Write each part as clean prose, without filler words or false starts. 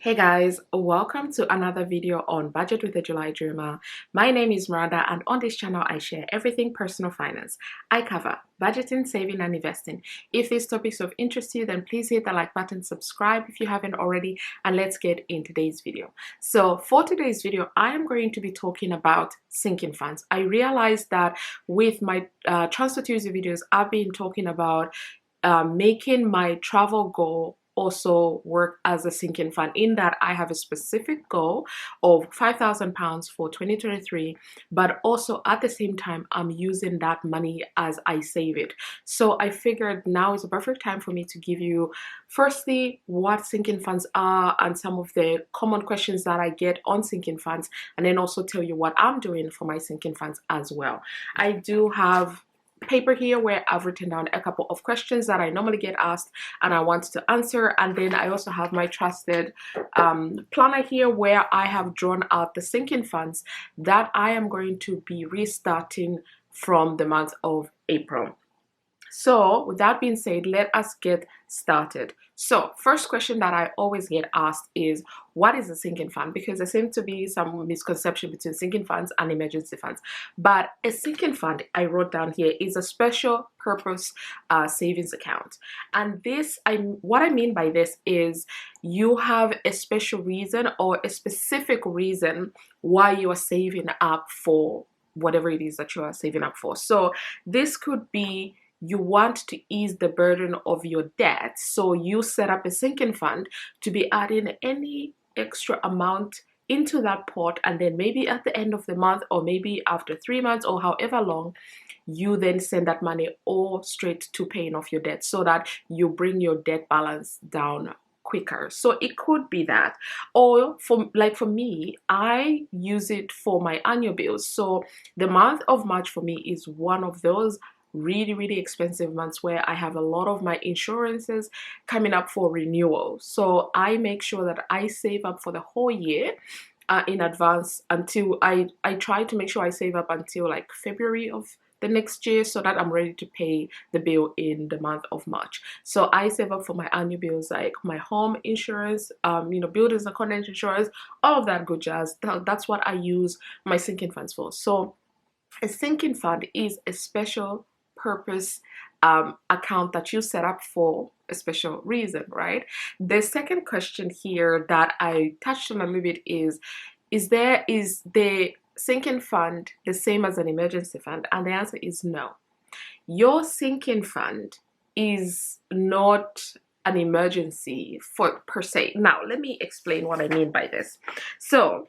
Hey guys, welcome to another video on Budget with a July Dreamer. My name is Miranda, and on this channel I share everything personal finance. I cover budgeting, saving and investing. If these topics of interest to you, then please hit the like button, subscribe if you haven't already, and let's get in today's video. So for today's video, I am going to be talking about sinking funds. I realized that with my Transfer Tuesday videos, I've been talking about making my travel goal also work as a sinking fund, in that I have a specific goal of £5,000 for 2023, but also at the same time I'm using that money as I save it. So I figured now is a perfect time for me to give you firstly what sinking funds are and some of the common questions that I get on sinking funds, and then also tell you what I'm doing for my sinking funds as well. I do have paper here where I've written down a couple of questions that I normally get asked and I want to answer, and then I also have my trusted planner here where I have drawn out the sinking funds that I am going to be restarting from the month of April. So with that being said, let us get started. So first question that I always get asked is, what is a sinking fund? Because there seems to be some misconception between sinking funds and emergency funds. But a sinking fund, I wrote down here, is a special purpose savings account. And this, what I mean by this is you have a special reason or a specific reason why you are saving up for whatever it is that you are saving up for. So this could be you want to ease the burden of your debt, so you set up a sinking fund to be adding any extra amount into that pot, and then maybe at the end of the month or maybe after 3 months or however long, you then send that money all straight to paying off your debt so that you bring your debt balance down quicker. So it could be that, or for me, I use it for my annual bills. So the month of March for me is one of those really expensive months where I have a lot of my insurances coming up for renewal. So I make sure that I save up for the whole year in advance until I try to make sure I save up until like February of the next year so that I'm ready to pay the bill in the month of March. So I save up for my annual bills, like my home insurance, buildings and contents insurance, all of that good jazz. That's what I use my sinking funds for. So a sinking fund is a special purpose account that you set up for a special reason, right? The second question here that I touched on a little bit is the sinking fund the same as an emergency fund? And the answer is no. Your sinking fund is not an emergency for per se. Now, let me explain what I mean by this. So,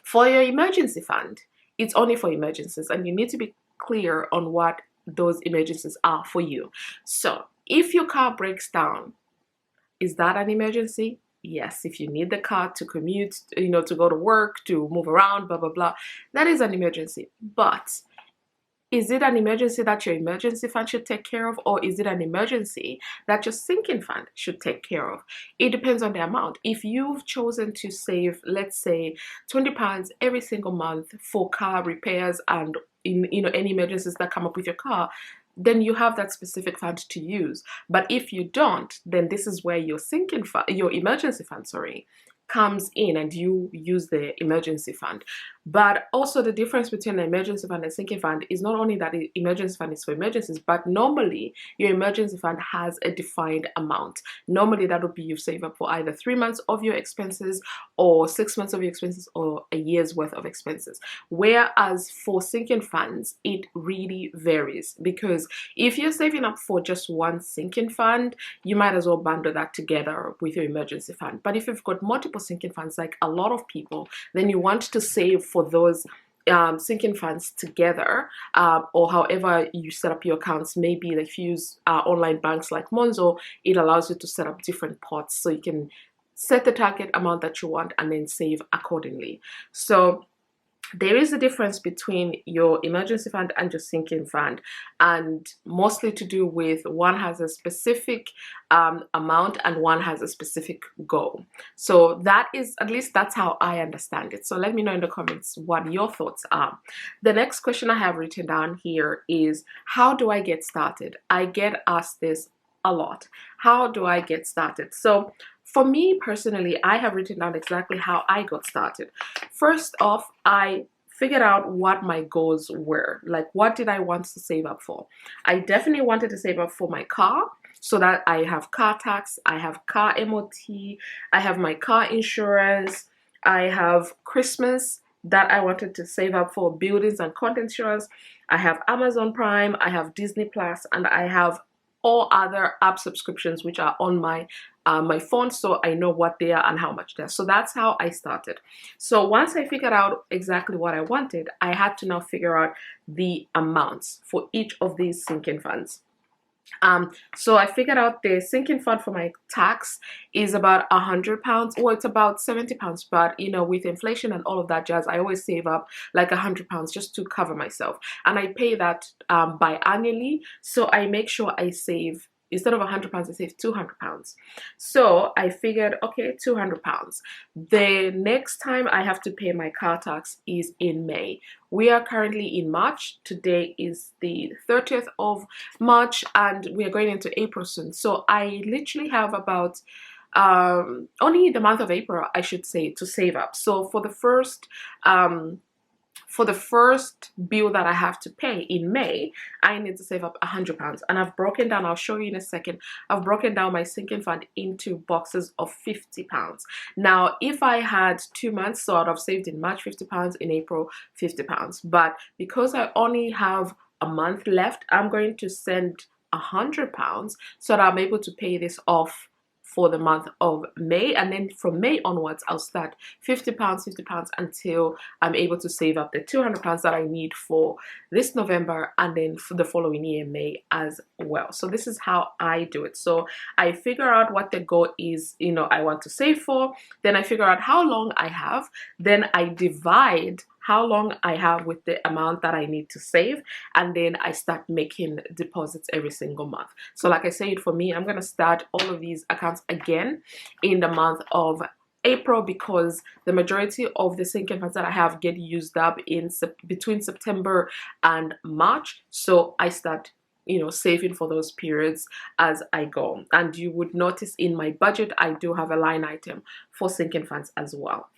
for your emergency fund, it's only for emergencies, and you need to be clear on what those emergencies are for you. So if your car breaks down, is that an emergency? Yes. If you need the car to commute, to go to work, to move around, blah blah blah, that is an emergency. But is it an emergency that your emergency fund should take care of, or is it an emergency that your sinking fund should take care of? It depends on the amount. If you've chosen to save, let's say, £20 every single month for car repairs and any emergencies that come up with your car, then you have that specific fund to use. But if you don't, then this is where your emergency fund, comes in, and you use the emergency fund. But also the difference between an emergency fund and sinking fund is not only that the emergency fund is for emergencies, but normally your emergency fund has a defined amount. Normally that would be you save up for either 3 months of your expenses or 6 months of your expenses or a year's worth of expenses. Whereas for sinking funds, it really varies, because if you're saving up for just one sinking fund, you might as well bundle that together with your emergency fund. But if you've got multiple sinking funds, like a lot of people, then you want to save for those sinking funds together, or however you set up your accounts. Maybe if you use online banks like Monzo, it allows you to set up different pots so you can set the target amount that you want and then save accordingly. So there is a difference between your emergency fund and your sinking fund, and mostly to do with one has a specific amount and one has a specific goal. So that is, at least that's how I understand it. So let me know in the comments what your thoughts are. The next question I have written down here is, how do I get started? I get asked this a lot. How do I get started? So for me personally, I have written down exactly how I got started. First off, I figured out what my goals were. Like, what did I want to save up for? I definitely wanted to save up for my car, so that I have car tax, I have car MOT, I have my car insurance, I have Christmas that I wanted to save up for, buildings and content insurance, I have Amazon Prime, I have Disney Plus, and I have all other app subscriptions which are on my phone, so I know what they are and how much they are. So that's how I started. So once I figured out exactly what I wanted, I had to now figure out the amounts for each of these sinking funds. So I figured out the sinking fund for my tax is about £100. Well, it's about £70, but you know, with inflation and all of that jazz, I always save up like £100 just to cover myself, and I pay that biannually. So I make sure I save, instead of £100, I save £200. So I figured, okay, £200. The next time I have to pay my car tax is in May. We are currently in March. Today is the 30th of March, and we are going into April soon. So I literally have about only the month of April, I should say, to save up. So for the first bill that I have to pay in May, I need to save up £100. And I've broken down, I'll show you in a second, I've broken down my sinking fund into boxes of £50. Now, if I had 2 months, so I'd have saved in March £50, in April £50. But because I only have a month left, I'm going to send £100 so that I'm able to pay this off for the month of May, and then from May onwards I'll start £50 until I'm able to save up the £200 that I need for this November, and then for the following year, May, as well. So this is how I do it. So I figure out what the goal is, you know, I want to save for, then I figure out how long I have, then I divide how long I have with the amount that I need to save, and then I start making deposits every single month. So like I said, for me, I'm gonna start all of these accounts again in the month of April, because the majority of the sinking funds that I have get used up in between September and March. So I start, you know, saving for those periods as I go. And you would notice in my budget, I do have a line item for sinking funds as well.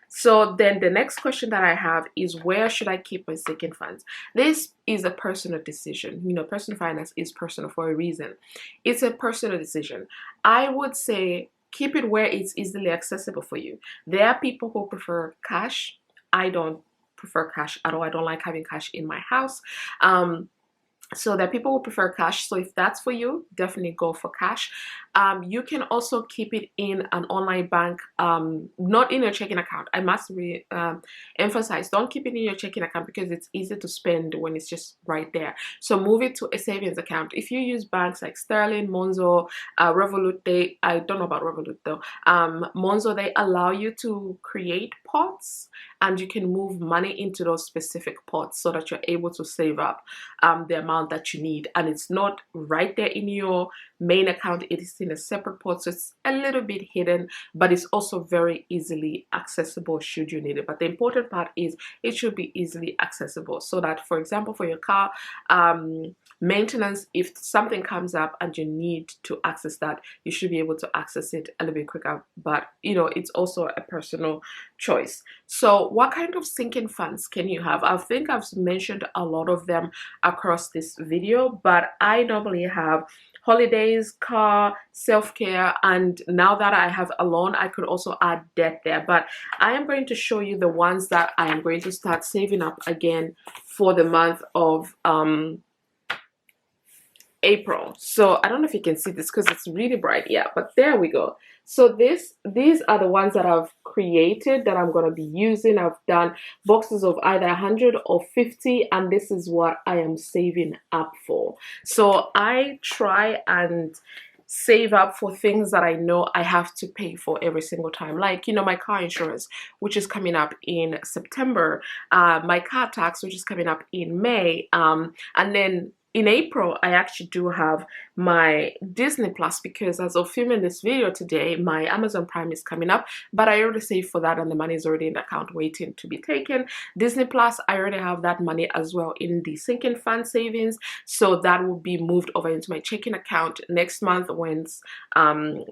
So then the next question that I have is, where should I keep my sinking funds? This is a personal decision. You know, personal finance is personal for a reason. It's a personal decision. I would say keep it where it's easily accessible for you. There are people who prefer cash. I don't prefer cash at all. I don't like having cash in my house. So there are people who prefer cash. So if that's for you, definitely go for cash. You can also keep it in an online bank, not in your checking account. I must emphasize, don't keep it in your checking account because it's easy to spend when it's just right there. So move it to a savings account. If you use banks like Sterling, Monzo, Revolut, I don't know about Revolut though. Monzo, they allow you to create pots, and you can move money into those specific pots so that you're able to save up the amount that you need, and it's not right there in your main account. It is in a separate pot, so it's a little bit hidden, but it's also very easily accessible should you need it. But the important part is it should be easily accessible, so that, for example, for your car maintenance, if something comes up and you need to access that, you should be able to access it a little bit quicker. But you know, it's also a personal choice. So what kind of sinking funds can you have? I think I've mentioned a lot of them across this video, but I normally have holidays, car, self-care, and now that I have a loan, I could also add debt there. But I am going to show you the ones that I am going to start saving up again for the month of April. So I don't know if you can see this because it's really bright. Yeah, but there we go. So these are the ones that I've created that I'm going to be using. I've done boxes of either 100 or 50, and this is what I am saving up for. So I try and save up for things that I know I have to pay for every single time, like, you know, my car insurance, which is coming up in September, my car tax, which is coming up in May, and then in April, I actually do have my Disney Plus, because as of filming this video today, my Amazon Prime is coming up, but I already saved for that and the money is already in the account waiting to be taken. Disney Plus, I already have that money as well in the sinking fund savings, so that will be moved over into my checking account next month when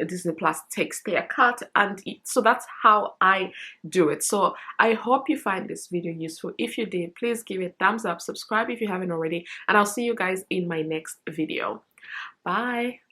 Disney Plus takes their cut. And so that's how I do it. So I hope you find this video useful. If you did, please give it a thumbs up, subscribe if you haven't already, and I'll see you guys in my next video. Bye.